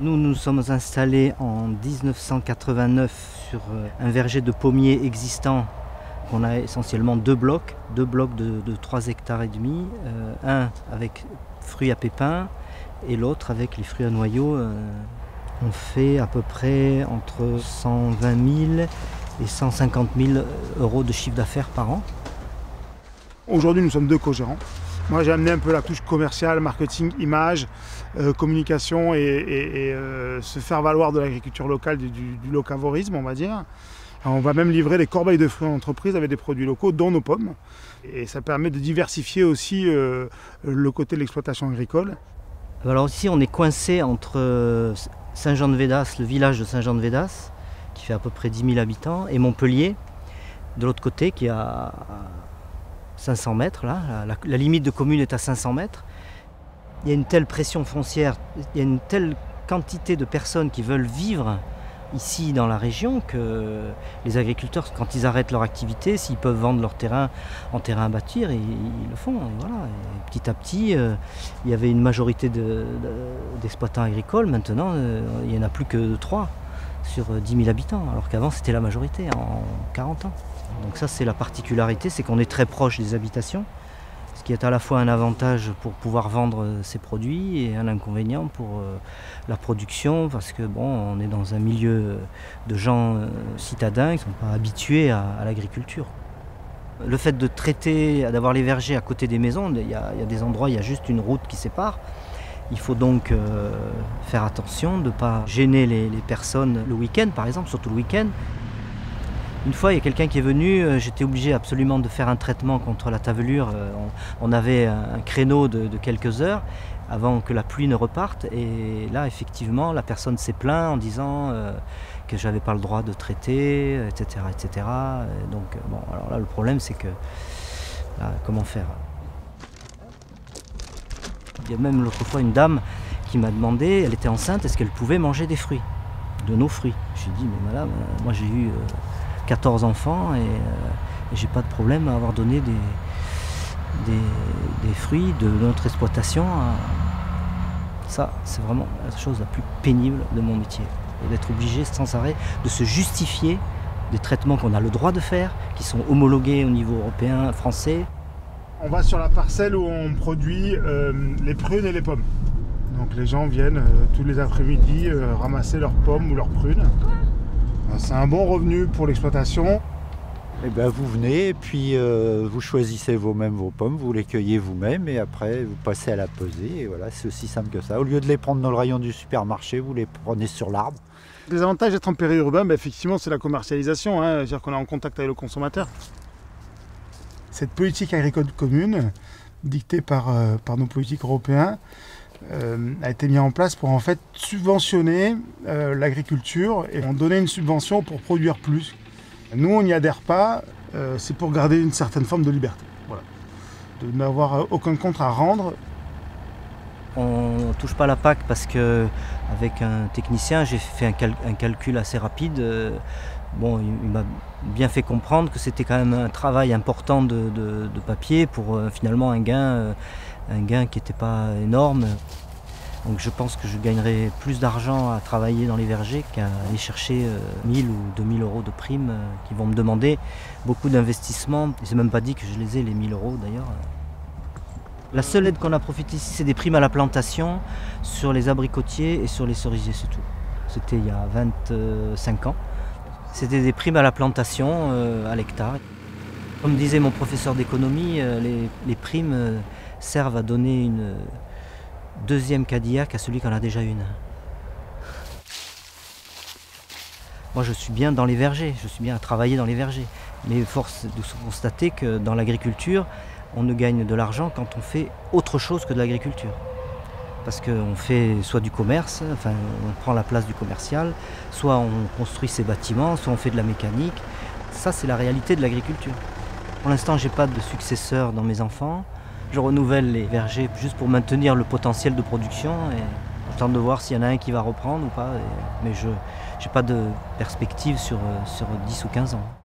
Nous nous sommes installés en 1989 sur un verger de pommiers existant. On a essentiellement deux blocs de 3 hectares et demi, un avec fruits à pépins et l'autre avec les fruits à noyaux. On fait à peu près entre 120 000 et 150 000 euros de chiffre d'affaires par an. Aujourd'hui, nous sommes 2 co-gérants. Moi, j'ai amené un peu la touche commerciale, marketing, image, communication et se faire valoir de l'agriculture locale, du locavorisme, on va dire. On va même livrer des corbeilles de fruits en entreprise avec des produits locaux, dont nos pommes. Et ça permet de diversifier aussi le côté de l'exploitation agricole. Alors ici, on est coincé entre Saint-Jean-de-Védas, le village de Saint-Jean-de-Védas, qui fait à peu près 10 000 habitants, et Montpellier, de l'autre côté, qui est à 500 mètres. Là. La limite de commune est à 500 mètres. Il y a une telle pression foncière, il y a une telle quantité de personnes qui veulent vivre ici dans la région que les agriculteurs, quand ils arrêtent leur activité, s'ils peuvent vendre leur terrain en terrain à bâtir, ils le font. Et voilà. Et petit à petit, il y avait une majorité d'exploitants agricoles. Maintenant, il n'y en a plus que 3 sur 10 000 habitants, alors qu'avant c'était la majorité en 40 ans. Donc ça, c'est la particularité, c'est qu'on est très proche des habitations, ce qui est à la fois un avantage pour pouvoir vendre ses produits et un inconvénient pour la production, parce que bon, on est dans un milieu de gens citadins qui ne sont pas habitués à l'agriculture. Le fait de traiter, d'avoir les vergers à côté des maisons, il y a des endroits, il y a juste une route qui sépare. Il faut donc faire attention de ne pas gêner les personnes le week-end, par exemple, surtout le week-end. Une fois, il y a quelqu'un qui est venu, j'étais obligé absolument de faire un traitement contre la tavelure. On avait un créneau de quelques heures avant que la pluie ne reparte. Et là, effectivement, la personne s'est plainte en disant que je n'avais pas le droit de traiter, etc. etc. Et donc, bon, alors là, le problème, c'est que là, comment faire? Il y a même l'autre fois une dame qui m'a demandé, elle était enceinte, est-ce qu'elle pouvait manger des fruits, de nos fruits. J'ai dit, mais madame, moi j'ai eu 14 enfants et j'ai pas de problème à avoir donné des fruits de notre exploitation. Ça, c'est vraiment la chose la plus pénible de mon métier. D'être obligé sans arrêt de se justifier des traitements qu'on a le droit de faire, qui sont homologués au niveau européen, français. On va sur la parcelle où on produit les prunes et les pommes. Donc les gens viennent tous les après-midi ramasser leurs pommes ou leurs prunes. C'est un bon revenu pour l'exploitation. Eh bien, vous venez et puis vous choisissez vous-même vos pommes, vous les cueillez vous-même et après vous passez à la pesée. Et voilà, c'est aussi simple que ça. Au lieu de les prendre dans le rayon du supermarché, vous les prenez sur l'arbre. Les avantages d'être en périurbain, effectivement, c'est la commercialisation. C'est-à-dire qu'on est en contact avec le consommateur. Cette politique agricole commune, dictée par nos politiques européens, a été mise en place pour en fait subventionner l'agriculture et on donnait une subvention pour produire plus. Nous, on n'y adhère pas, c'est pour garder une certaine forme de liberté. Voilà. De n'avoir aucun compte à rendre. On ne touche pas la PAC parce qu'avec un technicien, j'ai fait un calcul assez rapide. Bon, il m'a bien fait comprendre que c'était quand même un travail important de papier pour finalement un gain qui n'était pas énorme. Donc je pense que je gagnerai plus d'argent à travailler dans les vergers qu'à aller chercher 1000 ou 2000 euros de primes qui vont me demander beaucoup d'investissement. Et c'est même pas dit que je les ai, les 1000 euros d'ailleurs. La seule aide qu'on a profité ici, c'est des primes à la plantation sur les abricotiers et sur les cerisiers, c'est tout. C'était il y a 25 ans. C'était des primes à la plantation à l'hectare. Comme disait mon professeur d'économie, les primes servent à donner une deuxième Cadillac à celui qui en a déjà une. Moi je suis bien dans les vergers, je suis bien à travailler dans les vergers. Mais force de se constater que dans l'agriculture, on ne gagne de l'argent quand on fait autre chose que de l'agriculture. Parce qu'on fait soit du commerce, enfin on prend la place du commercial, soit on construit ses bâtiments, soit on fait de la mécanique. Ça c'est la réalité de l'agriculture. Pour l'instant j'ai pas de successeur dans mes enfants. Je renouvelle les vergers juste pour maintenir le potentiel de production et je tente de voir s'il y en a un qui va reprendre ou pas. Mais je n'ai pas de perspective sur 10 ou 15 ans.